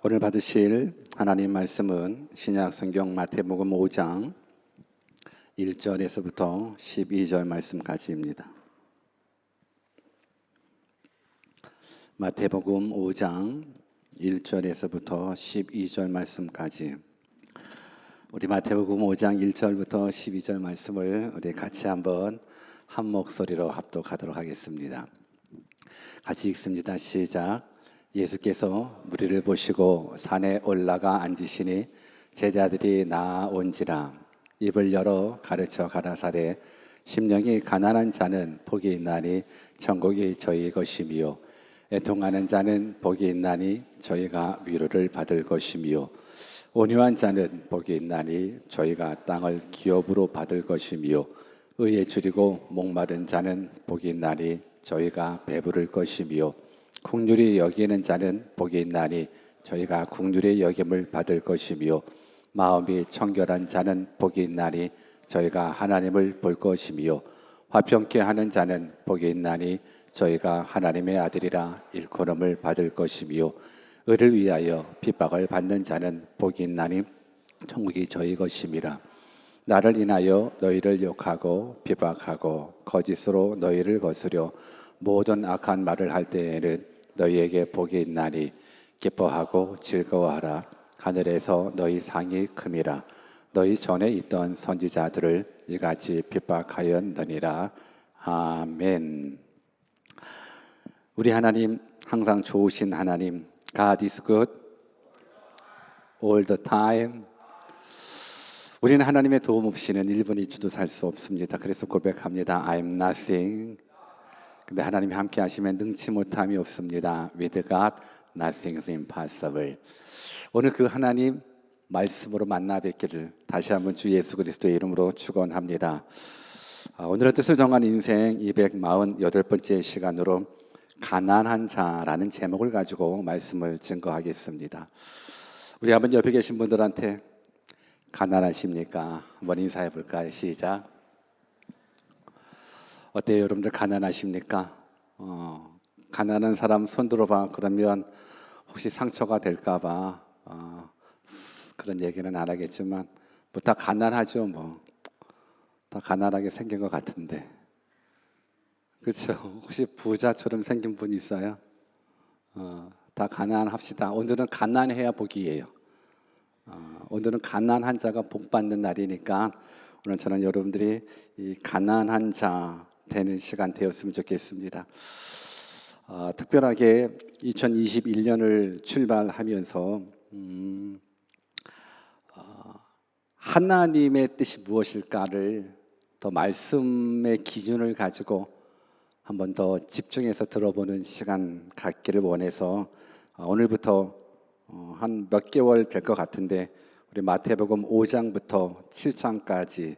오늘 받으실 하나님 말씀은 신약 성경 마태복음 5장 1절에서부터 12절 말씀까지입니다. 마태복음 5장 1절에서부터 12절 말씀까지, 우리 마태복음 5장 1절부터 12절 말씀을 우리 같이 한번 한 목소리로 합독하도록 하겠습니다. 같이 읽습니다. 시작. 예수께서 무리를 보시고 산에 올라가 앉으시니 제자들이 나아온지라. 입을 열어 가르쳐 가라사대 심령이 가난한 자는 복이 있나니 천국이 저희 것이미요, 애통하는 자는 복이 있나니 저희가 위로를 받을 것이미요, 온유한 자는 복이 있나니 저희가 땅을 기업으로 받을 것이미요, 의에 줄이고 목마른 자는 복이 있나니 저희가 배부를 것이미요, 긍휼히 여기는 자는 복이 있나니 저희가 긍휼히 여김을 받을 것이며, 마음이 청결한 자는 복이 있나니 저희가 하나님을 볼 것이며, 화평케 하는 자는 복이 있나니 저희가 하나님의 아들이라 일컬음을 받을 것이며, 의를 위하여 핍박을 받는 자는 복이 있나니 천국이 저희 것임이라. 나를 인하여 너희를 욕하고 핍박하고 거짓으로 너희를 거스려 모든 악한 말을 할 때에는 너희에게 복이 있나니 기뻐하고 즐거워하라. 하늘에서 너희 상이 큼이라. 너희 전에 있던 선지자들을 이같이 핍박하였느니라. 아멘. 우리 하나님 항상 좋으신 하나님, God is good all the time. 우리는 하나님의 도움 없이는 1분 2초도 살 수 없습니다. 그래서 고백합니다. I'm nothing. 근데 하나님이 함께 하시면 능치 못함이 없습니다. With God, nothing is impossible. 오늘 그 하나님 말씀으로 만나 뵙기를 다시 한번 주 예수 그리스도의 이름으로 축원합니다. 오늘의 뜻을 정한 인생 248번째 시간으로 가난한 자라는 제목을 가지고 말씀을 증거하겠습니다. 우리 한번 옆에 계신 분들한테 가난하십니까? 한번 인사해 볼까요? 시작. 어때요, 여러분들? 가난하십니까? 가난한 사람 손 들어봐. 그러면 혹시 상처가 될까봐 그런 얘기는 안 하겠지만 뭐 다 가난하죠. 뭐 다 가난하게 생긴 것 같은데, 그렇죠? 혹시 부자처럼 생긴 분 있어요? 다 가난합시다. 오늘은 가난해야 복이에요. 오늘은 가난한 자가 복 받는 날이니까 오늘 저는 여러분들이 이 가난한 자 되는 시간 되었으면 좋겠습니다. 특별하게 2021년을 출발하면서 하나님의 뜻이 무엇일까를 더 말씀의 기준을 가지고 한 번 더 집중해서 들어보는 시간 갖기를 원해서 오늘부터 한 몇 개월 될 것 같은데 우리 마태복음 5장부터 7장까지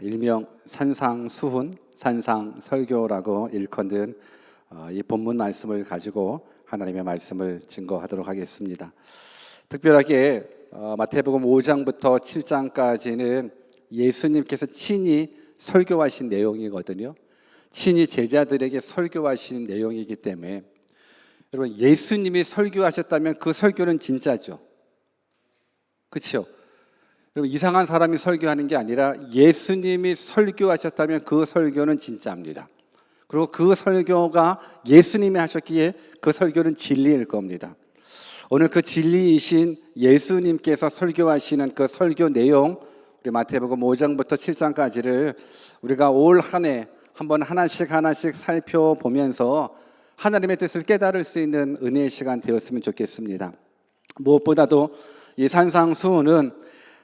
일명 산상수훈, 산상설교라고 일컫는 이 본문 말씀을 가지고 하나님의 말씀을 증거하도록 하겠습니다. 특별하게 마태복음 5장부터 7장까지는 예수님께서 친히 설교하신 내용이거든요. 친히 제자들에게 설교하신 내용이기 때문에 여러분, 예수님이 설교하셨다면 그 설교는 진짜죠. 그렇죠? 여러분, 이상한 사람이 설교하는 게 아니라 예수님이 설교하셨다면 그 설교는 진짜입니다. 그리고 그 설교가 예수님이 하셨기에 그 설교는 진리일 겁니다. 오늘 그 진리이신 예수님께서 설교하시는 그 설교 내용, 우리 마태복음 5장부터 7장까지를 우리가 올 한 해 한번 하나씩 살펴보면서 하나님의 뜻을 깨달을 수 있는 은혜의 시간 되었으면 좋겠습니다. 무엇보다도 이 산상수훈은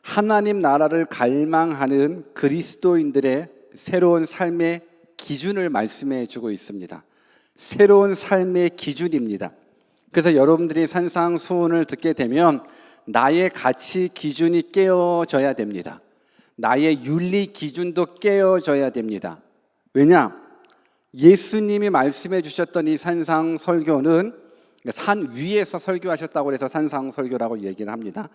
하나님 나라를 갈망하는 그리스도인들의 새로운 삶의 기준을 말씀해 주고 있습니다. 새로운 삶의 기준입니다. 그래서 여러분들이 산상수훈을 듣게 되면 나의 가치 기준이 깨어져야 됩니다. 나의 윤리 기준도 깨어져야 됩니다. 왜냐? 예수님이 말씀해 주셨던 이 산상설교는 산 위에서 설교하셨다고 해서 산상설교라고 얘기를 합니다.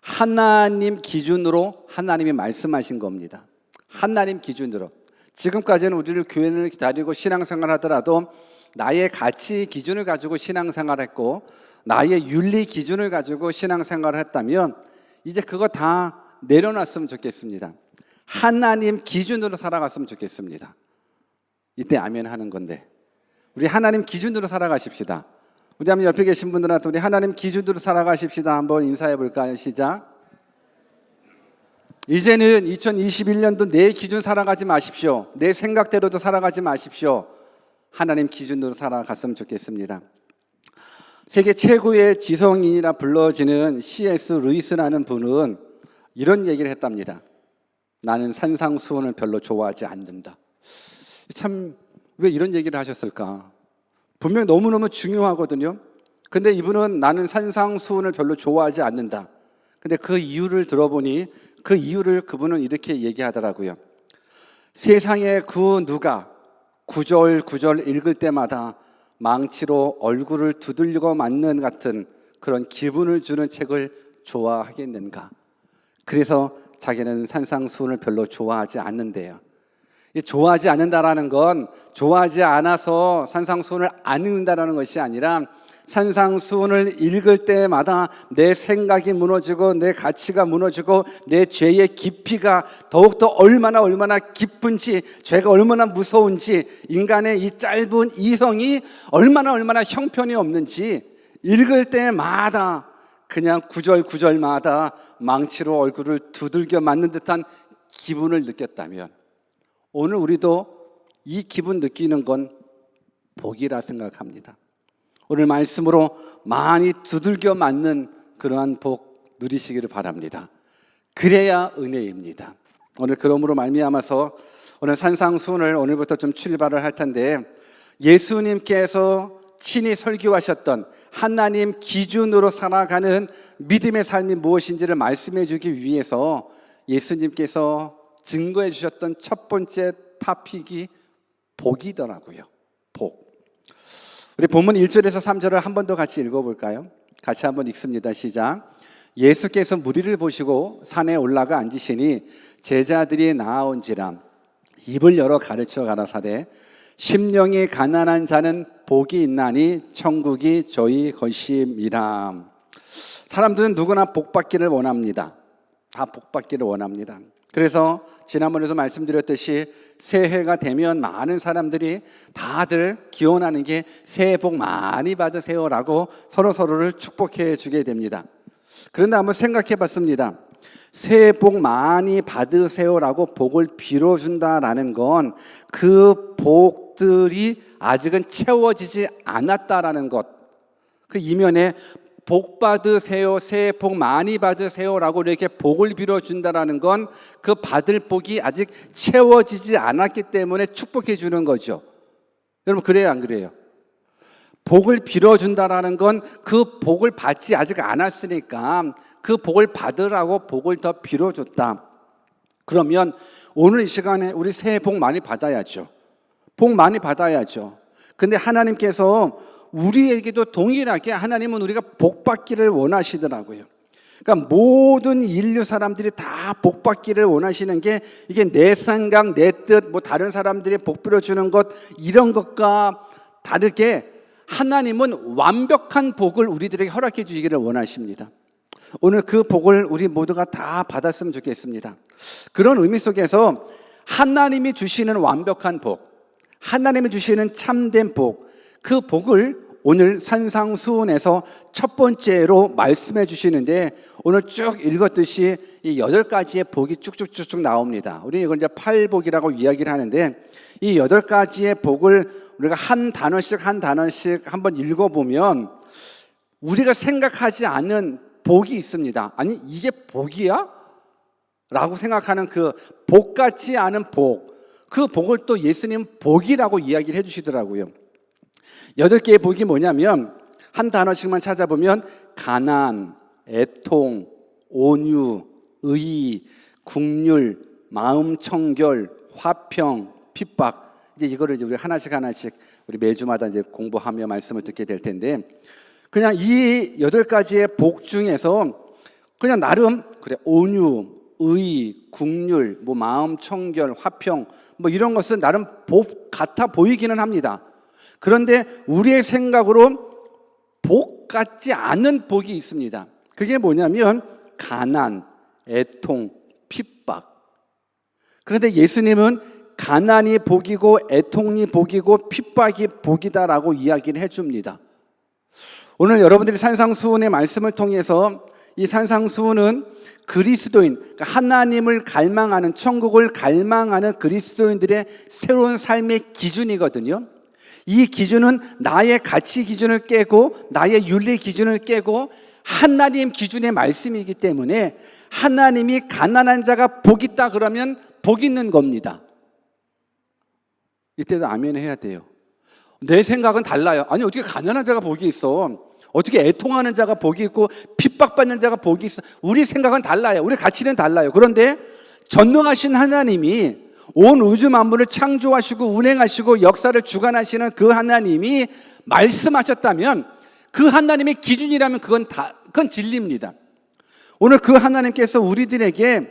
하나님 기준으로 하나님이 말씀하신 겁니다. 하나님 기준으로. 지금까지는 우리를 교회를 기다리고 신앙생활 하더라도 나의 가치 기준을 가지고 신앙생활했고 나의 윤리 기준을 가지고 신앙생활을 했다면 이제 그거 다 내려놨으면 좋겠습니다. 하나님 기준으로 살아갔으면 좋겠습니다. 이때 아멘 하는 건데 우리 하나님 기준으로 살아가십시다. 우리 한번 옆에 계신 분들한테 우리 하나님 기준으로 살아가십시다. 한번 인사해 볼까요? 시작. 이제는 2021년도 내 기준 살아가지 마십시오. 내 생각대로도 살아가지 마십시오. 하나님 기준으로 살아갔으면 좋겠습니다. 세계 최고의 지성인이라 불러지는 C.S. 루이스라는 분은 이런 얘기를 했답니다. 나는 산상수훈을 별로 좋아하지 않는다. 참 왜 이런 얘기를 하셨을까? 분명히 너무너무 중요하거든요. 근데 이분은 나는 산상수훈을 별로 좋아하지 않는다. 근데 그 이유를 들어보니 그 이유를 그분은 이렇게 얘기하더라고요. 세상에 그 누가 구절 읽을 때마다 망치로 얼굴을 두들리고 맞는 같은 그런 기분을 주는 책을 좋아하겠는가? 그래서 자기는 산상수훈을 별로 좋아하지 않는데요. 좋아하지 않는다라는 건 좋아하지 않아서 산상수훈을 안 읽는다라는 것이 아니라 산상수훈을 읽을 때마다 내 생각이 무너지고 내 가치가 무너지고 내 죄의 깊이가 더욱더 얼마나 깊은지, 죄가 얼마나 무서운지, 인간의 이 짧은 이성이 얼마나 형편이 없는지 읽을 때마다 그냥 구절마다 망치로 얼굴을 두들겨 맞는 듯한 기분을 느꼈다면 오늘 우리도 이 기분 느끼는 건 복이라 생각합니다. 오늘 말씀으로 많이 두들겨 맞는 그러한 복 누리시기를 바랍니다. 그래야 은혜입니다. 오늘 그러므로 말미암아서 오늘 산상수훈을 오늘부터 좀 출발을 할 텐데 예수님께서 친히 설교하셨던 하나님 기준으로 살아가는 믿음의 삶이 무엇인지를 말씀해 주기 위해서 예수님께서 증거해 주셨던 첫 번째 토픽이 복이더라고요. 복. 우리 본문 1절에서 3절을 한 번 더 같이 읽어볼까요? 같이 한번 읽습니다. 시작. 예수께서 무리를 보시고 산에 올라가 앉으시니 제자들이 나아온지라 입을 열어 가르쳐 가라사대 심령이 가난한 자는 복이 있나니 천국이 저희 것임이라. 사람들은 누구나 복받기를 원합니다. 다 복받기를 원합니다. 그래서 지난번에도 말씀드렸듯이 새해가 되면 많은 사람들이 다들 기원하는 게 새해 복 많이 받으세요라고 서로를 축복해 주게 됩니다. 그런데 한번 생각해 봤습니다. 새해 복 많이 받으세요라고 복을 빌어준다라는 건 그 복들이 아직은 채워지지 않았다라는 것, 그 이면에 복 받으세요, 새해 복 많이 받으세요라고 이렇게 복을 빌어준다라는 건 그 받을 복이 아직 채워지지 않았기 때문에 축복해 주는 거죠. 여러분 그래요 안 그래요? 복을 빌어준다라는 건 그 복을 받지 아직 않았으니까 그 복을 받으라고 복을 더 빌어줬다. 그러면 오늘 이 시간에 우리 새해 복 많이 받아야죠. 복 많이 받아야죠. 근데 하나님께서 우리에게도 동일하게 하나님은 우리가 복 받기를 원하시더라고요. 그러니까 모든 인류 사람들이 다 복 받기를 원하시는 게 이게 내 생각, 내 뜻, 뭐 다른 사람들이 복 빌어주는 것 이런 것과 다르게 하나님은 완벽한 복을 우리들에게 허락해 주시기를 원하십니다. 오늘 그 복을 우리 모두가 다 받았으면 좋겠습니다. 그런 의미 속에서 하나님이 주시는 완벽한 복, 하나님이 주시는 참된 복, 그 복을 오늘 산상수훈에서 첫 번째로 말씀해 주시는데 오늘 쭉 읽었듯이 이 8가지의 복이 쭉쭉쭉쭉 나옵니다. 우리 이걸 이제 8복이라고 이야기를 하는데 이 8가지의 복을 우리가 한 단어씩 한번 읽어보면 우리가 생각하지 않는 복이 있습니다. 아니 이게 복이야? 라고 생각하는 그 복 같지 않은 복, 그 복을 또 예수님 복이라고 이야기를 해주시더라고요. 8개의 복이 뭐냐면 한 단어씩만 찾아보면 가난, 애통, 온유, 의의, 국률, 마음 청결, 화평, 핍박. 이제 이거를 이제 우리 하나씩 우리 매주마다 이제 공부하며 말씀을 듣게 될 텐데 그냥 이 8가지의 복 중에서 그냥 나름 그래 온유, 의의, 국률, 뭐 마음 청결, 화평 뭐 이런 것은 나름 복 같아 보이기는 합니다. 그런데 우리의 생각으로 복 같지 않은 복이 있습니다. 그게 뭐냐면 가난, 애통, 핍박. 그런데 예수님은 가난이 복이고 애통이 복이고 핍박이 복이다라고 이야기를 해줍니다. 오늘 여러분들이 산상수훈의 말씀을 통해서 이 산상수훈은 그리스도인, 그러니까 하나님을 갈망하는, 천국을 갈망하는 그리스도인들의 새로운 삶의 기준이거든요. 이 기준은 나의 가치 기준을 깨고 나의 윤리 기준을 깨고 하나님 기준의 말씀이기 때문에 하나님이 가난한 자가 복 있다 그러면 복 있는 겁니다. 이때도 아멘 해야 돼요. 내 생각은 달라요. 아니 어떻게 가난한 자가 복이 있어? 어떻게 애통하는 자가 복이 있고 핍박받는 자가 복이 있어? 우리 생각은 달라요. 우리 가치는 달라요. 그런데 전능하신 하나님이 온 우주 만물을 창조하시고 운행하시고 역사를 주관하시는 그 하나님이 말씀하셨다면 그 하나님의 기준이라면 그건 진리입니다. 오늘 그 하나님께서 우리들에게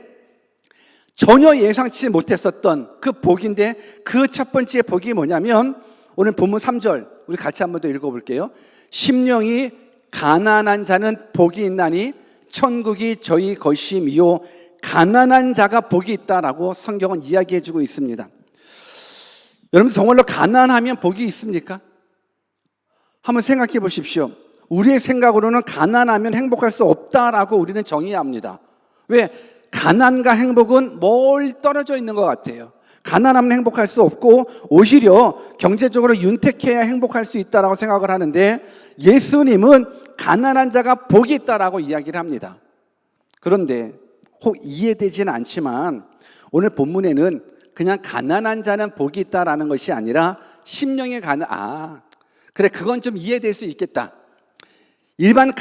전혀 예상치 못했었던 그 복인데 그 첫 번째 복이 뭐냐면 오늘 본문 3절 우리 같이 한번 더 읽어볼게요. 심령이 가난한 자는 복이 있나니 천국이 저희 것임이요 가난한 자가 복이 있다라고 성경은 이야기해주고 있습니다. 여러분 정말로 가난하면 복이 있습니까? 한번 생각해 보십시오. 우리의 생각으로는 가난하면 행복할 수 없다라고 우리는 정의합니다. 왜? 가난과 행복은 멀리 떨어져 있는 것 같아요. 가난하면 행복할 수 없고 오히려 경제적으로 윤택해야 행복할 수 있다라고 생각을 하는데 예수님은 가난한 자가 복이 있다라고 이야기를 합니다. 그런데 혹 이해되지는 않지만 오늘 본문에는 그냥 가난한 자는 복이 있다라는 것이 아니라 심령의 그래 그건 좀 이해될 수 있겠다. 일반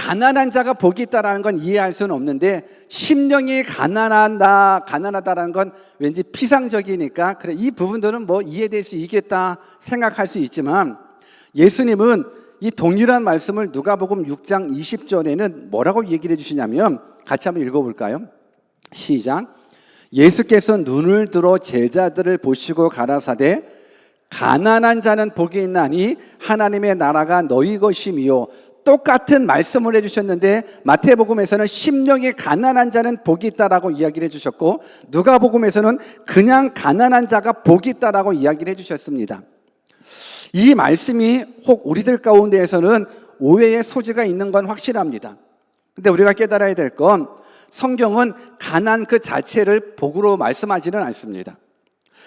자가 복이 있다라는 건 이해할 수는 없는데 심령이 가난하다라는 건 왠지 피상적이니까 그래 이 부분들은 뭐 이해될 수 있겠다 생각할 수 있지만 예수님은 이 동일한 말씀을 누가복음 6장 20절에는 뭐라고 얘기를 해주시냐면 같이 한번 읽어볼까요? 시작. 예수께서 눈을 들어 제자들을 보시고 가라사대 가난한 자는 복이 있나니 하나님의 나라가 너희 것임이요. 똑같은 말씀을 해주셨는데 마태복음에서는 심령이 가난한 자는 복이 있다라고 이야기를 해주셨고 누가복음에서는 그냥 가난한 자가 복이 있다라고 이야기를 해주셨습니다. 이 말씀이 혹 우리들 가운데에서는 오해의 소지가 있는 건 확실합니다. 근데 우리가 깨달아야 될 건 성경은 가난 그 자체를 복으로 말씀하지는 않습니다.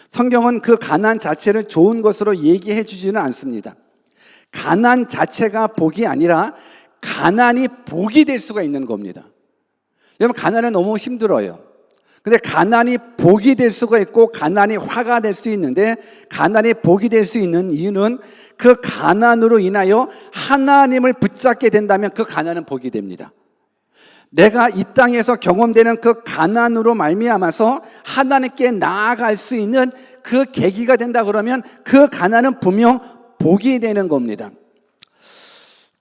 성경은 그 가난 자체를 좋은 것으로 얘기해 주지는 않습니다. 가난 자체가 복이 아니라 가난이 복이 될 수가 있는 겁니다. 여러분 가난은 너무 힘들어요. 근데 가난이 복이 될 수가 있고 가난이 화가 될 수 있는데 가난이 복이 될 수 있는 이유는 그 가난으로 인하여 하나님을 붙잡게 된다면 그 가난은 복이 됩니다. 내가 이 땅에서 경험되는 그 가난으로 말미암아서 하나님께 나아갈 수 있는 그 계기가 된다 그러면 그 가난은 분명 복이 되는 겁니다.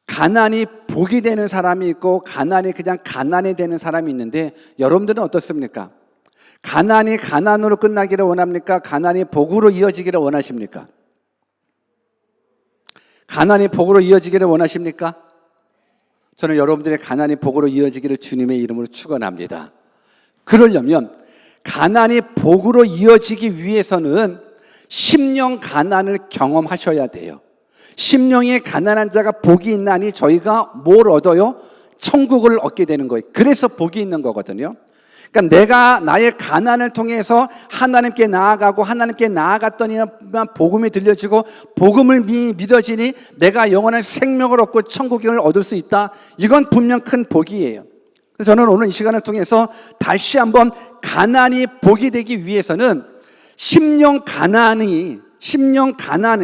가난이 복이 되는 사람이 있고 가난이 그냥 가난이 되는 사람이 있는데 여러분들은 어떻습니까? 가난이 가난으로 끝나기를 원합니까? 가난이 복으로 이어지기를 원하십니까? 가난이 복으로 이어지기를 원하십니까? 저는 여러분들의 가난이 복으로 이어지기를 주님의 이름으로 축원합니다. 그러려면 가난이 복으로 이어지기 위해서는 심령 가난을 경험하셔야 돼요. 심령에 가난한 자가 복이 있나니 저희가 뭘 얻어요? 천국을 얻게 되는 거예요. 그래서 복이 있는 거거든요. 그러니까 내가 나의 가난을 통해서 하나님께 나아가고 하나님께 나아갔더니만 복음이 들려지고 복음을 믿어지니 내가 영원한 생명을 얻고 천국을 얻을 수 있다. 이건 분명 큰 복이에요. 그래서 저는 오늘 이 시간을 통해서 다시 한번 가난이 복이 되기 위해서는 심령 가난이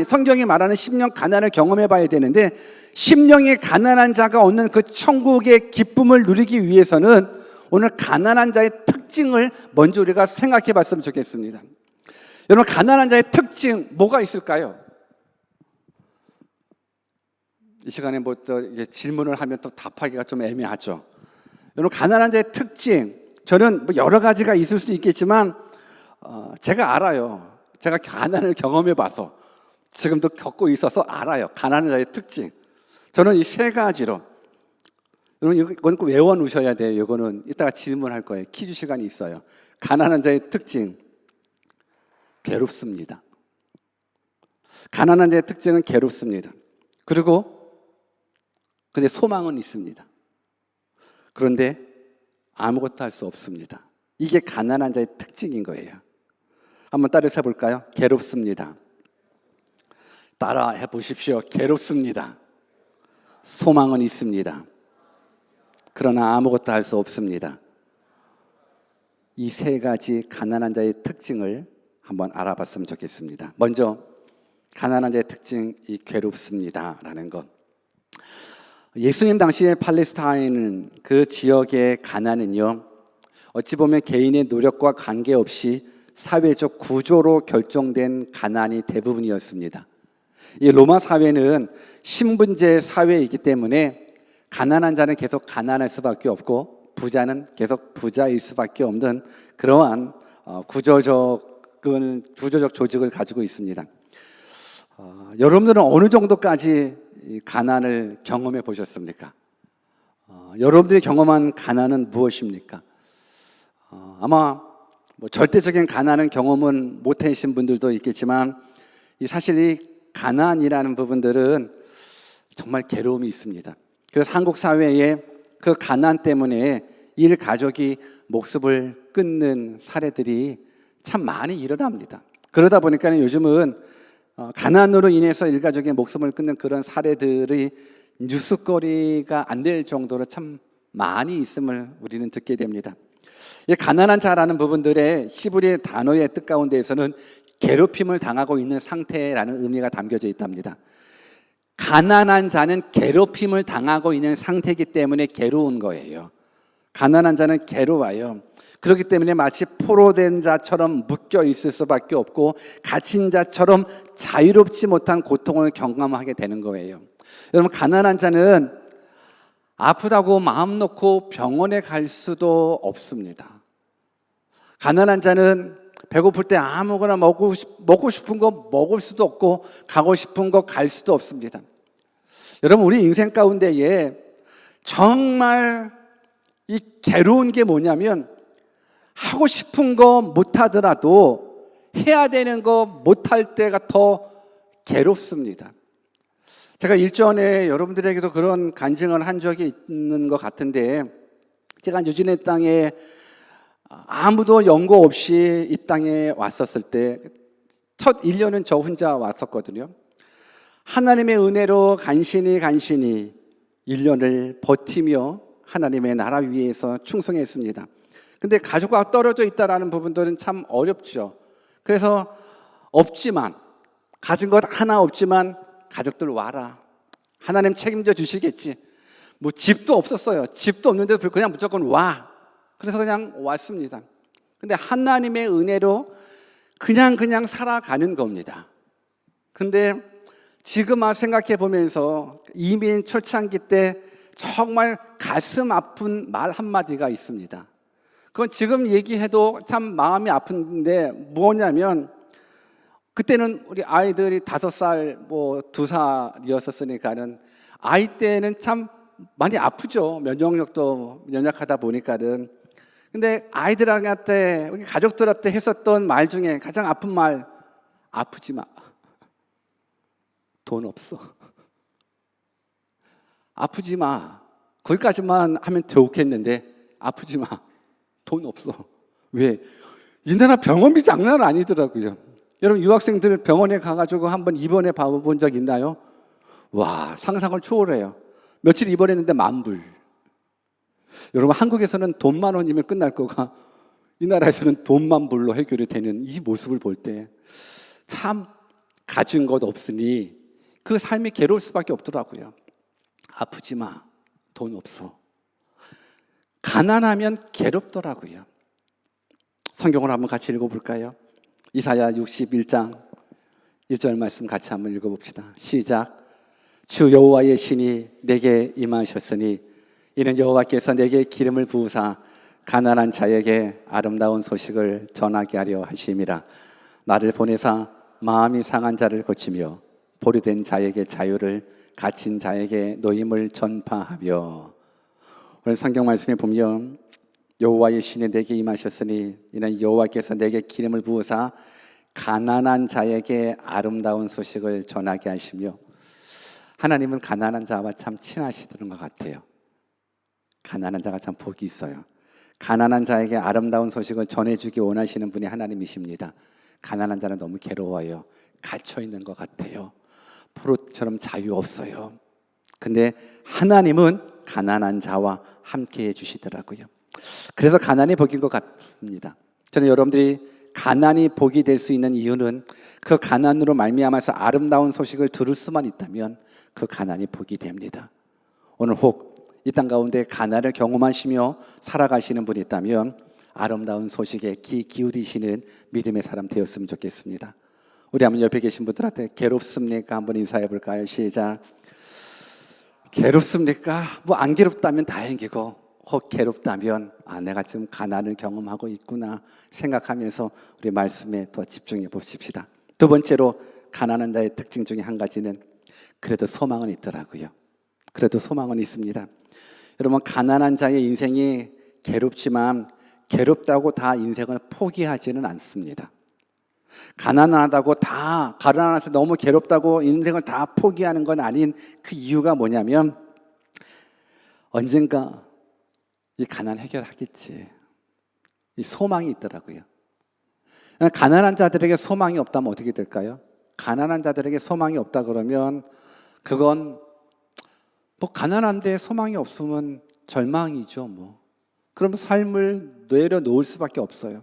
성경이 말하는 심령 가난을 경험해 봐야 되는데 심령이 가난한 자가 얻는 그 천국의 기쁨을 누리기 위해서는 오늘 가난한 자의 특징을 먼저 우리가 생각해 봤으면 좋겠습니다. 여러분 가난한 자의 특징 뭐가 있을까요? 이 시간에 뭐 또 질문을 하면 또 답하기가 좀 애매하죠. 여러분 가난한 자의 특징 저는 뭐 여러 가지가 있을 수 있겠지만 제가 알아요. 제가 가난을 경험해 봐서 지금도 겪고 있어서 알아요. 가난한 자의 특징. 저는 이 세 가지로, 여러분 이건 꼭 외워 놓으셔야 돼요. 이거는 이따가 질문할 거예요. 퀴즈 시간이 있어요. 가난한 자의 특징, 괴롭습니다. 가난한 자의 특징은 괴롭습니다. 그리고 근데 소망은 있습니다. 그런데 아무것도 할 수 없습니다. 이게 가난한 자의 특징인 거예요. 한번 따라서 해볼까요? 괴롭습니다. 따라 해보십시오. 괴롭습니다. 소망은 있습니다. 그러나 아무것도 할 수 없습니다. 이 세 가지 가난한 자의 특징을 한번 알아봤으면 좋겠습니다. 먼저 가난한 자의 특징이 괴롭습니다라는 것. 예수님 당시에 팔레스타인 그 지역의 가난은요, 어찌 보면 개인의 노력과 관계없이 사회적 구조로 결정된 가난이 대부분이었습니다. 이 로마 사회는 신분제 사회이기 때문에 가난한 자는 계속 가난할 수밖에 없고 부자는 계속 부자일 수밖에 없는 그러한 구조적 조직을 가지고 있습니다. 여러분들은 어느 정도까지 가난을 경험해 보셨습니까? 여러분들이 경험한 가난은 무엇입니까? 아마 절대적인 가난은 경험은 못 하신 분들도 있겠지만 사실 이 가난이라는 부분들은 정말 괴로움이 있습니다. 그래서 한국 사회에 그 가난 때문에 일가족이 목숨을 끊는 사례들이 참 많이 일어납니다. 그러다 보니까 요즘은 가난으로 인해서 일가족의 목숨을 끊는 그런 사례들이 뉴스거리가 안 될 정도로 참 많이 있음을 우리는 듣게 됩니다. 이 가난한 자라는 부분들의 히브리 단어의 뜻 가운데에서는 괴롭힘을 당하고 있는 상태라는 의미가 담겨져 있답니다. 가난한 자는 괴롭힘을 당하고 있는 상태이기 때문에 괴로운 거예요. 가난한 자는 괴로워요. 그렇기 때문에 마치 포로된 자처럼 묶여 있을 수밖에 없고 갇힌 자처럼 자유롭지 못한 고통을 경험하게 되는 거예요. 여러분, 가난한 자는 아프다고 마음 놓고 병원에 갈 수도 없습니다. 가난한 자는 배고플 때 아무거나 먹고 싶은 거 먹을 수도 없고 가고 싶은 거 갈 수도 없습니다. 여러분, 우리 인생 가운데에 정말 이 괴로운 게 뭐냐면 하고 싶은 거 못하더라도 해야 되는 거 못할 때가 더 괴롭습니다. 제가 일전에 여러분들에게도 그런 간증을 한 적이 있는 것 같은데, 제가 유진의 땅에 아무도 연고 없이 이 땅에 왔었을 때 첫 1년은 저 혼자 왔었거든요. 하나님의 은혜로 간신히 1년을 버티며 하나님의 나라 위에서 충성했습니다. 근데 가족과 떨어져 있다라는 부분들은 참 어렵죠. 그래서 없지만, 가진 것 하나 없지만 가족들 와라, 하나님 책임져 주시겠지. 뭐 집도 없었어요. 집도 없는데도 그냥 무조건 와. 그래서 그냥 왔습니다. 근데 하나님의 은혜로 그냥 살아가는 겁니다. 근데 지금 생각해 보면서 이민 초창기 때 정말 가슴 아픈 말 한마디가 있습니다. 그건 지금 얘기해도 참 마음이 아픈데 뭐냐면, 그때는 우리 아이들이 5살, 2살이었으니까는 아이 때는 참 많이 아프죠. 면역력도 연약하다 보니까는. 근데 아이들한테, 우리 가족들한테 했었던 말 중에 가장 아픈 말, 아프지 마. 돈 없어. 아프지 마. 거기까지만 하면 좋겠는데 아프지 마. 돈 없어. 왜? 이 나라 병원비 장난 아니더라고요. 여러분, 유학생들 병원에 가가지고 한번 입원해 봐본 적 있나요? 와, 상상을 초월해요. 며칠 입원했는데 10,000불. 여러분, 한국에서는 돈 10,000원이면 끝날 거가 이 나라에서는 돈 10,000불로 해결이 되는 이 모습을 볼 때 참 가진 것 없으니 그 삶이 괴로울 수밖에 없더라고요. 아프지 마. 돈 없어. 가난하면 괴롭더라고요. 성경을 한번 같이 읽어볼까요? 이사야 61장 1절 말씀 같이 한번 읽어봅시다. 시작. 주 여호와의 신이 내게 임하셨으니 이는 여호와께서 내게 기름을 부으사 가난한 자에게 아름다운 소식을 전하게 하려 하심이라. 나를 보내사 마음이 상한 자를 고치며 보류된 자에게 자유를, 갇힌 자에게 노임을 전파하며. 오늘 성경 말씀에 보면 여호와의 신이 내게 임하셨으니 이는 여호와께서 내게 기름을 부으사 가난한 자에게 아름다운 소식을 전하게 하시며. 하나님은 가난한 자와 참 친하시는 것 같아요. 가난한 자가 참 복이 있어요. 가난한 자에게 아름다운 소식을 전해주기 원하시는 분이 하나님이십니다. 가난한 자는 너무 괴로워요. 갇혀 있는 것 같아요. 포로처럼 자유 없어요. 근데 하나님은 가난한 자와 함께 해주시더라고요. 그래서 가난이 복인 것 같습니다. 저는 여러분들이 가난이 복이 될 수 있는 이유는 그 가난으로 말미암아서 아름다운 소식을 들을 수만 있다면 그 가난이 복이 됩니다. 오늘 혹 이 땅 가운데 가난을 경험하시며 살아가시는 분이 있다면 아름다운 소식에 귀 기울이시는 믿음의 사람 되었으면 좋겠습니다. 우리 한번 옆에 계신 분들한테 괴롭습니까? 한번 인사해 볼까요? 시작. 괴롭습니까? 뭐 안 괴롭다면 다행이고, 혹 괴롭다면 내가 지금 가난을 경험하고 있구나 생각하면서 우리 말씀에 더 집중해 봅시다. 두 번째로 가난한 자의 특징 중에 한 가지는 그래도 소망은 있더라고요. 그래도 소망은 있습니다. 여러분, 가난한 자의 인생이 괴롭지만 괴롭다고 다 인생을 포기하지는 않습니다. 가난하다고 다, 가난해서 너무 괴롭다고 인생을 다 포기하는 건 아닌 그 이유가 뭐냐면 언젠가 이 가난 해결하겠지, 이 소망이 있더라고요. 가난한 자들에게 소망이 없다면 어떻게 될까요? 가난한 자들에게 소망이 없다 그러면 그건 뭐 가난한데 소망이 없으면 절망이죠. 뭐 그럼 삶을 내려놓을 수밖에 없어요.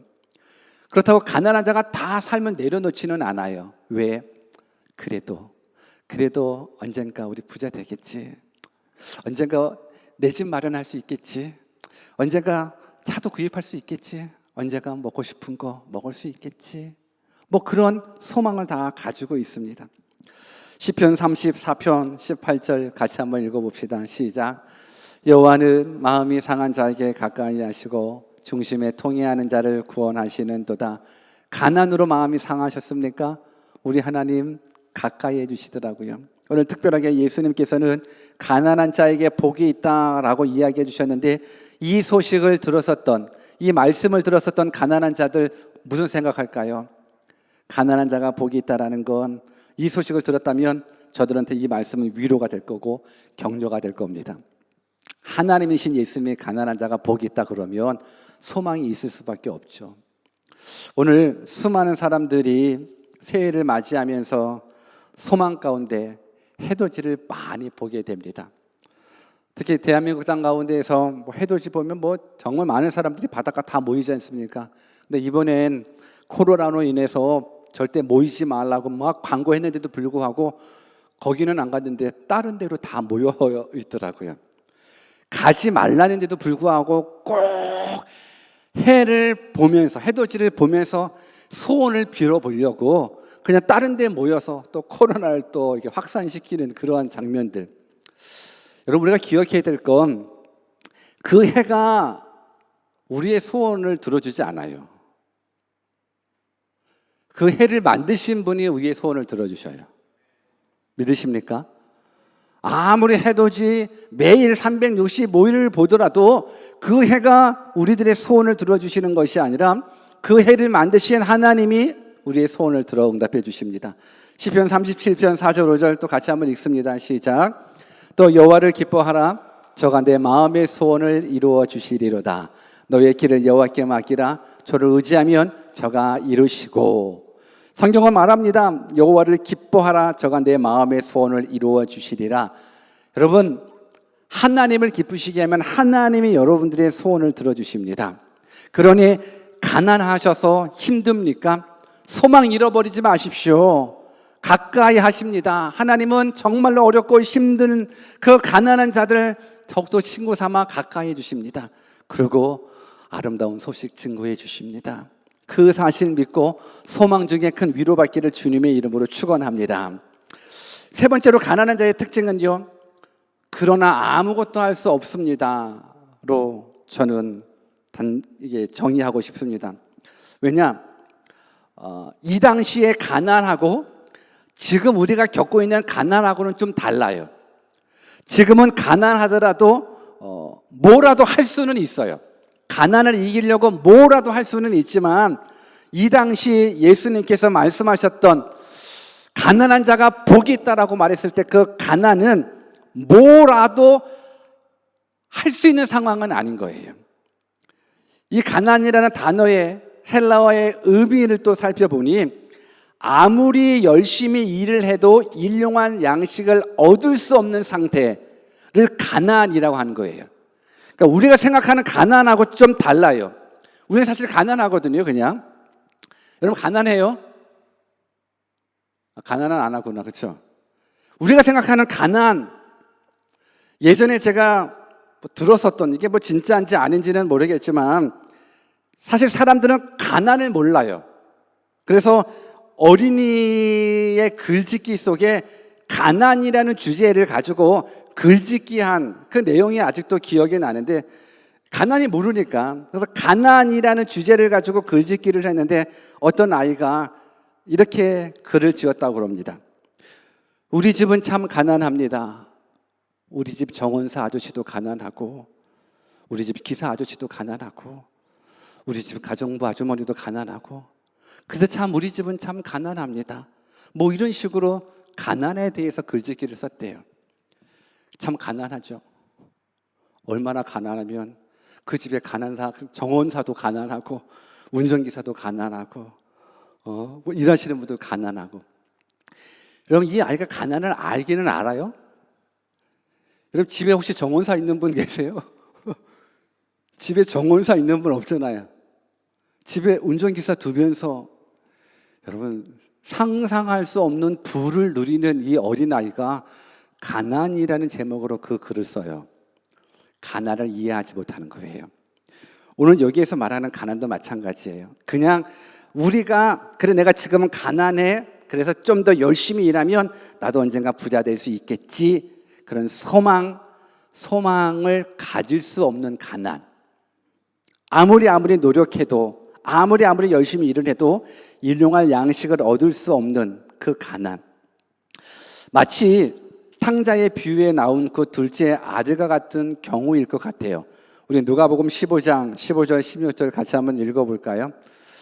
그렇다고 가난한 자가 다 삶을 내려놓지는 않아요. 왜? 그래도 언젠가 우리 부자 되겠지, 언젠가 내 집 마련할 수 있겠지, 언젠가 차도 구입할 수 있겠지, 언젠가 먹고 싶은 거 먹을 수 있겠지, 뭐 그런 소망을 다 가지고 있습니다. 시편 34편 18절 같이 한번 읽어봅시다. 시작. 여호와는 마음이 상한 자에게 가까이 하시고 중심에 통회하는 자를 구원하시는도다. 가난으로 마음이 상하셨습니까? 우리 하나님 가까이 해주시더라고요. 오늘 특별하게 예수님께서는 가난한 자에게 복이 있다라고 이야기해 주셨는데, 이 소식을 들었었던, 이 말씀을 들었었던 가난한 자들 무슨 생각할까요? 가난한 자가 복이 있다라는 건, 이 소식을 들었다면 저들한테 이 말씀은 위로가 될 거고 격려가 될 겁니다. 하나님이신 예수님의 가난한 자가 복이 있다 그러면 소망이 있을 수밖에 없죠. 오늘 수많은 사람들이 새해를 맞이하면서 소망 가운데 해돋이를 많이 보게 됩니다. 특히 대한민국 땅 가운데에서 뭐 해돋이 보면 뭐 정말 많은 사람들이 바닷가 다 모이지 않습니까? 근데 이번엔 코로나로 인해서 절대 모이지 말라고 막 광고했는데도 불구하고 거기는 안 갔는데 다른 데로 다 모여 있더라고요. 가지 말라는데도 불구하고 꼭 해를 보면서, 해돋이를 보면서 소원을 빌어보려고 그냥 다른 데 모여서 또 코로나를 또 이렇게 확산시키는 그러한 장면들. 여러분, 우리가 기억해야 될 건 그 해가 우리의 소원을 들어주지 않아요. 그 해를 만드신 분이 우리의 소원을 들어주셔요. 믿으십니까? 아무리 해돋이 매일 365일을 보더라도 그 해가 우리들의 소원을 들어주시는 것이 아니라 그 해를 만드신 하나님이 우리의 소원을 들어 응답해 주십니다. 시편 37편 4절 5절 또 같이 한번 읽습니다. 시작. 또 여호와를 기뻐하라. 저가 내 마음의 소원을 이루어 주시리로다. 너의 길을 여호와께 맡기라. 저를 의지하면 저가 이루시고. 성경은 말합니다. 여호와를 기뻐하라. 저가 내 마음의 소원을 이루어 주시리라. 여러분, 하나님을 기쁘시게 하면 하나님이 여러분들의 소원을 들어주십니다. 그러니 가난하셔서 힘듭니까? 소망 잃어버리지 마십시오. 가까이 하십니다. 하나님은 정말로 어렵고 힘든 그 가난한 자들 더욱더 친구 삼아 가까이 해주십니다. 그리고 아름다운 소식 증거해 주십니다. 그 사실 믿고 소망 중에 큰 위로받기를 주님의 이름으로 축원합니다. 세 번째로 가난한 자의 특징은요, 그러나 아무것도 할 수 없습니다로 저는 이게 정의하고 싶습니다. 왜냐? 이 당시에 가난하고 지금 우리가 겪고 있는 가난하고는 좀 달라요. 지금은 가난하더라도 뭐라도 할 수는 있어요. 가난을 이기려고 뭐라도 할 수는 있지만 이 당시 예수님께서 말씀하셨던 가난한 자가 복이 있다라고 말했을 때 그 가난은 뭐라도 할 수 있는 상황은 아닌 거예요. 이 가난이라는 단어의 헬라어의 의미를 또 살펴보니 아무리 열심히 일을 해도 일용할 양식을 얻을 수 없는 상태를 가난이라고 하는 거예요. 그러니까 우리가 생각하는 가난하고 좀 달라요. 우리는 사실 가난하거든요, 그냥. 여러분 가난해요? 가난은 안 하구나, 그렇죠? 우리가 생각하는 가난, 예전에 제가 들었었던, 이게 뭐 진짜인지 아닌지는 모르겠지만 사실 사람들은 가난을 몰라요. 그래서 어린이의 글짓기 속에 가난이라는 주제를 가지고 글짓기한 그 내용이 아직도 기억이 나는데, 가난이 모르니까, 그래서 가난이라는 주제를 가지고 글짓기를 했는데 어떤 아이가 이렇게 글을 지었다고 그럽니다. 우리 집은 참 가난합니다. 우리 집 정원사 아저씨도 가난하고, 우리 집 기사 아저씨도 가난하고, 우리 집 가정부 아주머니도 가난하고, 그래서 참 우리 집은 참 가난합니다. 뭐 이런 식으로 가난에 대해서 글짓기를 썼대요. 참 가난하죠. 얼마나 가난하면 그 집에 정원사도 가난하고, 운전기사도 가난하고, 뭐 일하시는 분도 가난하고. 여러분 이 아이가 가난을 알기는 알아요? 여러분 집에 혹시 정원사 있는 분 계세요? 집에 정원사 있는 분 없잖아요. 집에 운전기사 두면서 여러분 상상할 수 없는 부를 누리는 이 어린아이가 가난이라는 제목으로 그 글을 써요. 가난을 이해하지 못하는 거예요. 오늘 여기에서 말하는 가난도 마찬가지예요. 그냥 우리가 그래 내가 지금은 가난해, 그래서 좀 더 열심히 일하면 나도 언젠가 부자 될 수 있겠지, 그런 소망을 가질 수 없는 가난. 아무리 노력해도, 아무리 열심히 일을 해도 일용할 양식을 얻을 수 없는 그 가난. 마치 탕자의 비유에 나온 그 둘째 아들과 같은 경우일 것 같아요. 우리 누가복음 15장 15절 16절 같이 한번 읽어볼까요?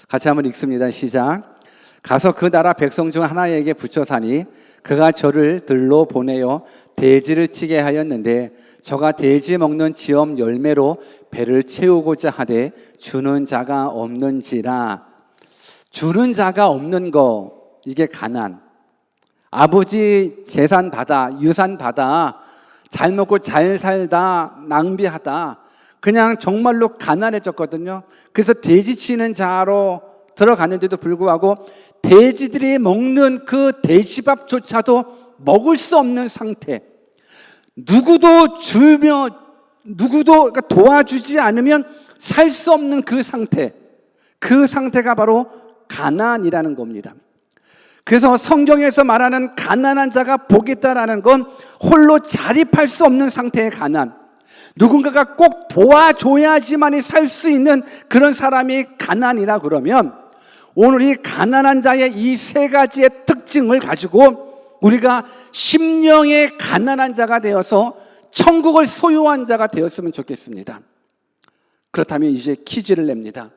같이 한번 읽습니다. 시작. 가서 그 나라 백성 중 하나에게 붙여사니 그가 저를 들로 보내어 돼지를 치게 하였는데 저가 돼지 먹는 지엄 열매로 배를 채우고자 하되 주는 자가 없는지라. 주는 자가 없는 거, 이게 가난. 아버지 재산 받아, 유산 받아, 잘 먹고 잘 살다, 낭비하다, 그냥 정말로 가난해졌거든요. 그래서 돼지 치는 자로 들어갔는데도 불구하고 돼지들이 먹는 그 돼지밥조차도 먹을 수 없는 상태. 누구도 그러니까 도와주지 않으면 살 수 없는 그 상태. 그 상태가 바로 가난이라는 겁니다. 그래서 성경에서 말하는 가난한 자가 복이 있다라는 건 홀로 자립할 수 없는 상태의 가난. 누군가가 꼭 도와줘야지만이 살 수 있는 그런 사람이 가난이라 그러면, 오늘 이 가난한 자의 이 세 가지의 특징을 가지고 우리가 심령의 가난한 자가 되어서 천국을 소유한 자가 되었으면 좋겠습니다. 그렇다면 이제 퀴즈를 냅니다.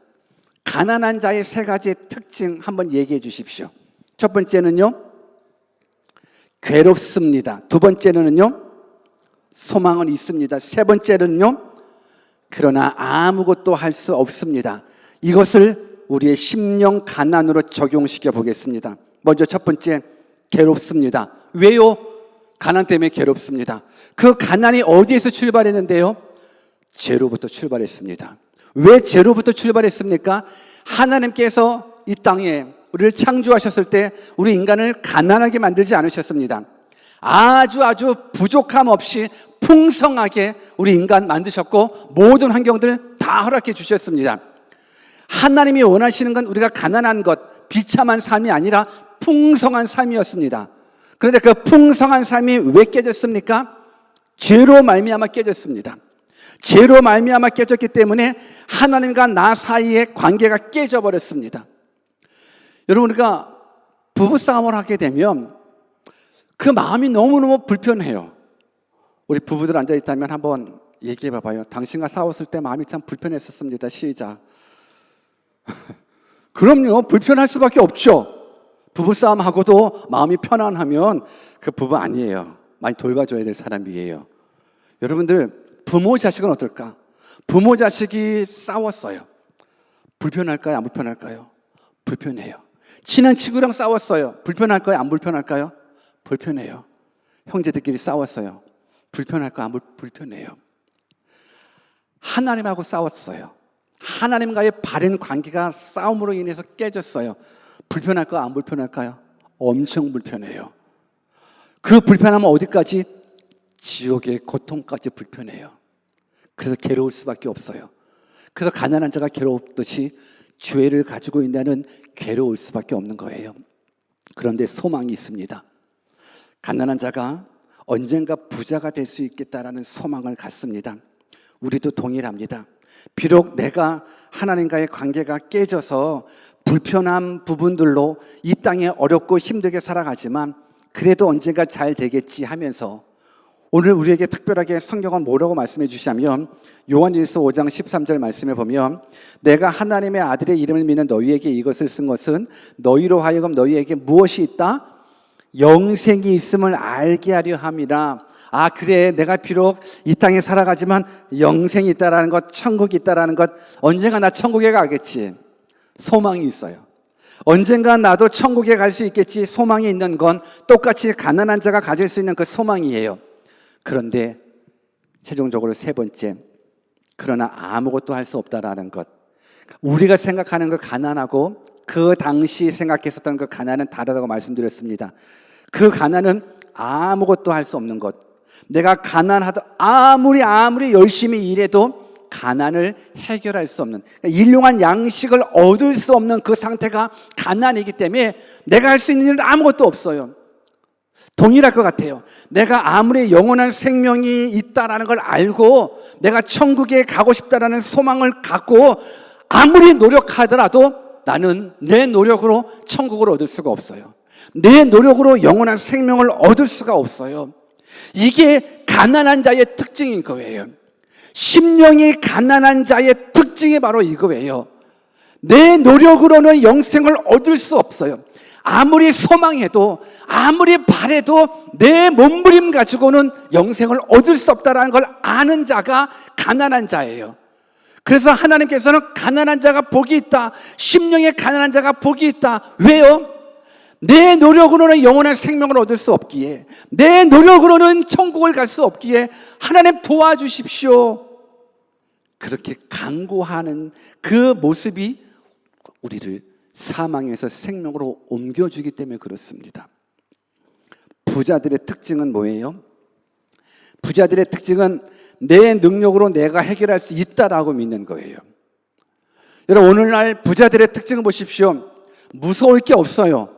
가난한 자의 세 가지의 특징 한번 얘기해 주십시오. 첫 번째는요, 괴롭습니다. 두 번째는요, 소망은 있습니다. 세 번째는요, 그러나 아무것도 할 수 없습니다. 이것을 우리의 심령 가난으로 적용시켜 보겠습니다. 먼저 첫 번째, 괴롭습니다. 왜요? 가난 때문에 괴롭습니다. 그 가난이 어디에서 출발했는데요? 죄로부터 출발했습니다. 왜 죄로부터 출발했습니까? 하나님께서 이 땅에 우리를 창조하셨을 때 우리 인간을 가난하게 만들지 않으셨습니다. 아주 부족함 없이 풍성하게 우리 인간 만드셨고 모든 환경들을 다 허락해 주셨습니다. 하나님이 원하시는 건 우리가 가난한 것, 비참한 삶이 아니라 풍성한 삶이었습니다. 그런데 그 풍성한 삶이 왜 깨졌습니까? 죄로 말미암아 깨졌습니다. 죄로 말미암아 깨졌기 때문에 하나님과 나 사이의 관계가 깨져버렸습니다. 여러분, 우리가 부부싸움을 하게 되면 그 마음이 너무너무 불편해요. 우리 부부들 앉아있다면 한번 얘기해 봐봐요. 당신과 싸웠을 때 마음이 참 불편했었습니다. 시작. 그럼요. 불편할 수밖에 없죠. 부부싸움하고도 마음이 편안하면 그 부부 아니에요. 많이 돌봐줘야 될 사람이에요. 여러분들, 부모 자식은 어떨까? 부모 자식이 싸웠어요. 불편할까요? 안 불편할까요? 불편해요. 친한 친구랑 싸웠어요. 불편할까요? 안 불편할까요? 불편해요. 형제들끼리 싸웠어요. 불편할까요? 안 불편해요. 하나님하고 싸웠어요. 하나님과의 바른 관계가 싸움으로 인해서 깨졌어요. 불편할까요? 안 불편할까요? 엄청 불편해요. 그 불편함은 어디까지? 지옥의 고통까지 불편해요. 그래서 괴로울 수밖에 없어요. 그래서 가난한 자가 괴롭듯이 죄를 가지고 있다는 괴로울 수밖에 없는 거예요. 그런데 소망이 있습니다. 가난한 자가 언젠가 부자가 될 수 있겠다라는 소망을 갖습니다. 우리도 동일합니다. 비록 내가 하나님과의 관계가 깨져서 불편한 부분들로 이 땅에 어렵고 힘들게 살아가지만 그래도 언젠가 잘 되겠지 하면서 오늘 우리에게 특별하게 성경은 뭐라고 말씀해 주시냐면 요한일서 5장 13절 말씀에 보면 내가 하나님의 아들의 이름을 믿는 너희에게 이것을 쓴 것은 너희로 하여금 너희에게 무엇이 있다? 영생이 있음을 알게 하려 함이라. 아, 그래, 내가 비록 이 땅에 살아가지만 영생이 있다라는 것, 천국이 있다라는 것, 언젠가 나 천국에 가겠지. 소망이 있어요. 언젠가 나도 천국에 갈 수 있겠지. 소망이 있는 건 똑같이 가난한 자가 가질 수 있는 그 소망이에요. 그런데 최종적으로 세 번째, 그러나 아무것도 할 수 없다라는 것. 우리가 생각하는 그 가난하고 그 당시 생각했었던 그 가난은 다르다고 말씀드렸습니다. 그 가난은 아무것도 할 수 없는 것. 내가 가난하다 아무리 열심히 일해도 가난을 해결할 수 없는, 일용한 양식을 얻을 수 없는 그 상태가 가난이기 때문에 내가 할 수 있는 일은 아무것도 없어요. 동일할 것 같아요. 내가 아무리 영원한 생명이 있다라는 걸 알고 내가 천국에 가고 싶다라는 소망을 갖고 아무리 노력하더라도 나는 내 노력으로 천국을 얻을 수가 없어요. 내 노력으로 영원한 생명을 얻을 수가 없어요. 이게 가난한 자의 특징인 거예요. 심령이 가난한 자의 특징이 바로 이거예요. 내 노력으로는 영생을 얻을 수 없어요. 아무리 소망해도 아무리 바래도 내 몸부림 가지고는 영생을 얻을 수 없다는 걸 아는 자가 가난한 자예요. 그래서 하나님께서는 가난한 자가 복이 있다, 심령의 가난한 자가 복이 있다. 왜요? 내 노력으로는 영원한 생명을 얻을 수 없기에, 내 노력으로는 천국을 갈 수 없기에 하나님 도와주십시오. 그렇게 간구하는 그 모습이 우리를 사망에서 생명으로 옮겨주기 때문에 그렇습니다. 부자들의 특징은 뭐예요? 부자들의 특징은 내 능력으로 내가 해결할 수 있다라고 믿는 거예요. 여러분, 오늘날 부자들의 특징을 보십시오. 무서울 게 없어요.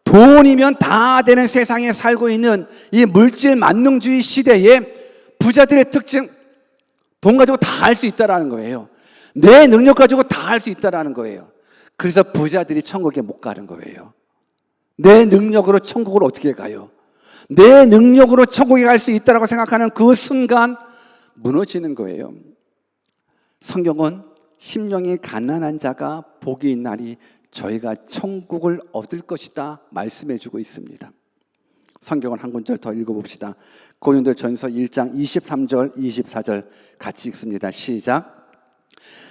돈이면 다 되는 세상에 살고 있는 이 물질 만능주의 시대에 부자들의 특징, 돈 가지고 다 할 수 있다라는 거예요. 내 능력 가지고 다 할 수 있다라는 거예요. 그래서 부자들이 천국에 못 가는 거예요. 내 능력으로 천국을 어떻게 가요? 내 능력으로 천국에 갈 수 있다라고 생각하는 그 순간 무너지는 거예요. 성경은 심령이 가난한 자가 복이 있나니 저희가 천국을 얻을 것이다 말씀해 주고 있습니다. 성경을 한 군절 더 읽어봅시다. 고린도전서 1장 23절 24절 같이 읽습니다. 시작.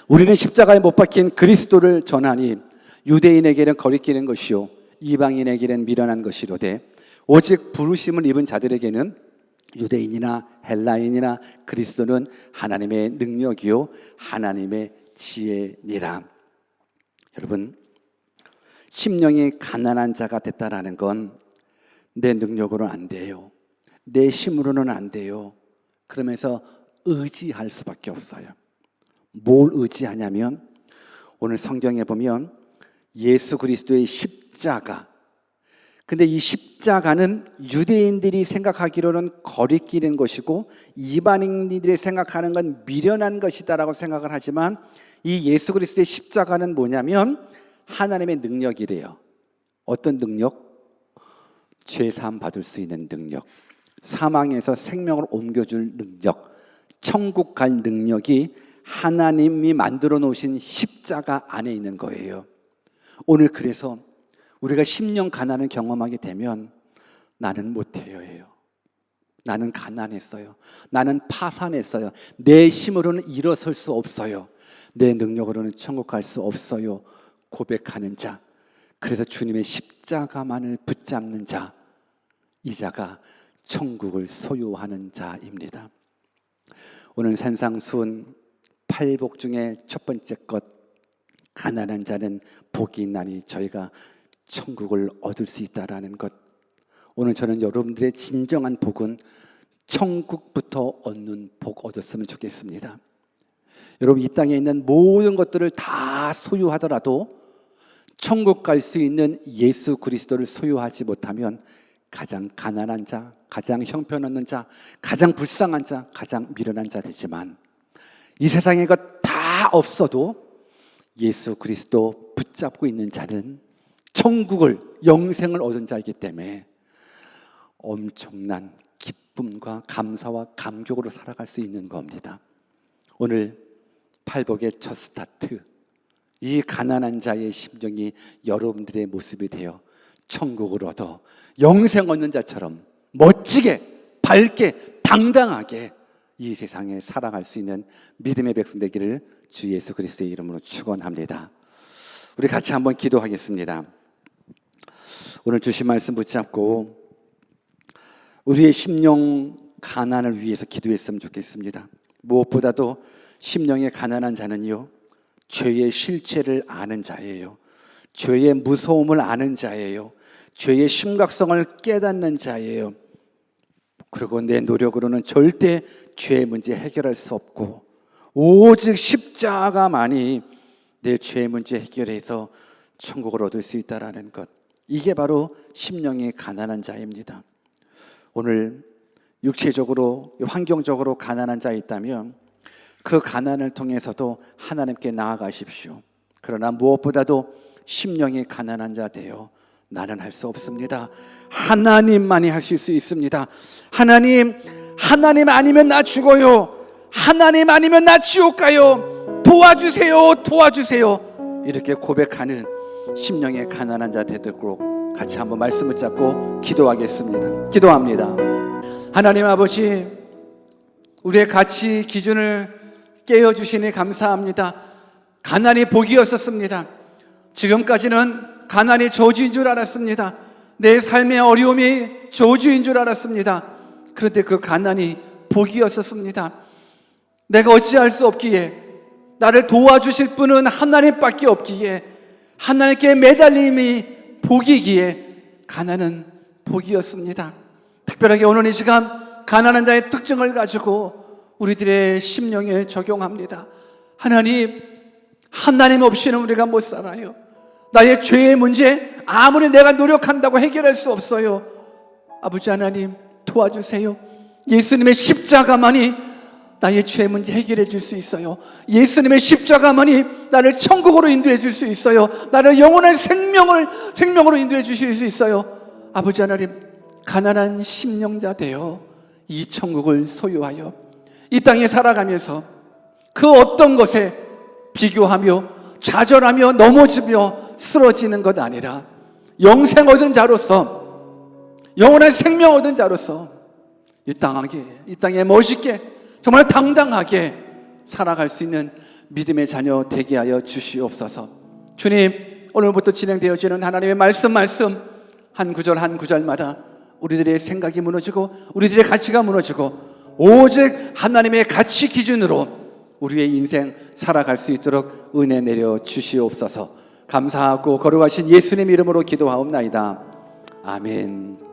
우리는 십자가에 못 박힌 그리스도를 전하니 유대인에게는 거리끼는 것이요 이방인에게는 미련한 것이로되 오직 부르심을 입은 자들에게는 유대인이나 헬라인이나 그리스도는 하나님의 능력이요 하나님의 지혜니라. 여러분, 심령이 가난한 자가 됐다라는 건 내 능력으로는 안 돼요. 내 힘으로는 안 돼요. 그러면서 의지할 수밖에 없어요. 뭘 의지하냐면 오늘 성경에 보면 예수 그리스도의 십자가, 근데 이 십자가는 유대인들이 생각하기로는 거리끼는 것이고 이방인들이 생각하는 건 미련한 것이다라고 생각을 하지만 이 예수 그리스도의 십자가는 뭐냐면 하나님의 능력이래요. 어떤 능력? 죄사함 받을 수 있는 능력, 사망에서 생명을 옮겨줄 능력, 천국 갈 능력이 하나님이 만들어 놓으신 십자가 안에 있는 거예요. 오늘 그래서 우리가 10년 가난을 경험하게 되면 나는 못해요예요. 나는 가난했어요. 나는 파산했어요. 내 힘으로는 일어설 수 없어요. 내 능력으로는 천국 갈 수 없어요. 고백하는 자, 그래서 주님의 십자가만을 붙잡는 자, 이 자가 천국을 소유하는 자입니다. 오늘 산상수훈 8복 중에 첫 번째 것, 가난한 자는 복이 있나니 저희가 천국을 얻을 수 있다라는 것. 오늘 저는 여러분들의 진정한 복은 천국부터 얻는 복 얻었으면 좋겠습니다. 여러분, 이 땅에 있는 모든 것들을 다 소유하더라도 천국 갈 수 있는 예수 그리스도를 소유하지 못하면 가장 가난한 자, 가장 형편없는 자, 가장 불쌍한 자, 가장 미련한 자 되지만, 이 세상에 것 다 없어도 예수 그리스도 붙잡고 있는 자는 천국을, 영생을 얻은 자이기 때문에 엄청난 기쁨과 감사와 감격으로 살아갈 수 있는 겁니다. 오늘 팔복의 첫 스타트, 이 가난한 자의 심정이 여러분들의 모습이 되어 천국을 얻어 영생 얻는 자처럼 멋지게, 밝게, 당당하게 이 세상에 살아갈 수 있는 믿음의 백성 되기를 주 예수 그리스도의 이름으로 축원합니다. 우리 같이 한번 기도하겠습니다. 오늘 주신 말씀 붙잡고 우리의 심령 가난을 위해서 기도했으면 좋겠습니다. 무엇보다도 심령의 가난한 자는요, 죄의 실체를 아는 자예요. 죄의 무서움을 아는 자예요. 죄의 심각성을 깨닫는 자예요. 그리고 내 노력으로는 절대 죄의 문제 해결할 수 없고 오직 십자가만이 내 죄의 문제 해결해서 천국을 얻을 수 있다는 것, 이게 바로 심령이 가난한 자입니다. 오늘 육체적으로, 환경적으로 가난한 자 있다면 그 가난을 통해서도 하나님께 나아가십시오. 그러나 무엇보다도 심령이 가난한 자 되어 나는 할 수 없습니다. 하나님만이 하실 수 있습니다. 하나님 아니면 나 죽어요. 하나님 아니면 나 지옥 가요. 도와주세요. 이렇게 고백하는 심령의 가난한 자 되도록 같이 한번 말씀 붙잡고 기도하겠습니다. 기도합니다. 하나님 아버지, 우리의 가치 기준을 깨어주시니 감사합니다. 가난이 복이었었습니다. 지금까지는 가난이 저주인 줄 알았습니다. 내 삶의 어려움이 저주인 줄 알았습니다. 그런데 그 가난이 복이었었습니다. 내가 어찌할 수 없기에, 나를 도와주실 분은 하나님밖에 없기에, 하나님께 매달림이 복이기에 가난은 복이었습니다. 특별하게 오늘 이 시간 가난한 자의 특징을 가지고 우리들의 심령에 적용합니다. 하나님 없이는 우리가 못 살아요. 나의 죄의 문제 아무리 내가 노력한다고 해결할 수 없어요. 아버지 하나님 도와주세요. 예수님의 십자가만이 나의 죄 문제 해결해 줄 수 있어요. 예수님의 십자가만이 나를 천국으로 인도해 줄 수 있어요. 나를 영원한 생명으로 인도해 주실 수 있어요. 아버지 하나님, 가난한 심령자 되어 이 천국을 소유하여 이 땅에 살아가면서 그 어떤 것에 비교하며 좌절하며 넘어지며 쓰러지는 것 아니라 영생 얻은 자로서, 영원한 생명 얻은 자로서 이 땅에 멋있게, 정말 당당하게 살아갈 수 있는 믿음의 자녀 되게 하여 주시옵소서. 주님, 오늘부터 진행되어지는 하나님의 말씀 한 구절 한 구절마다 우리들의 생각이 무너지고 우리들의 가치가 무너지고 오직 하나님의 가치 기준으로 우리의 인생 살아갈 수 있도록 은혜 내려 주시옵소서. 감사하고 거룩하신 예수님 이름으로 기도하옵나이다. 아멘.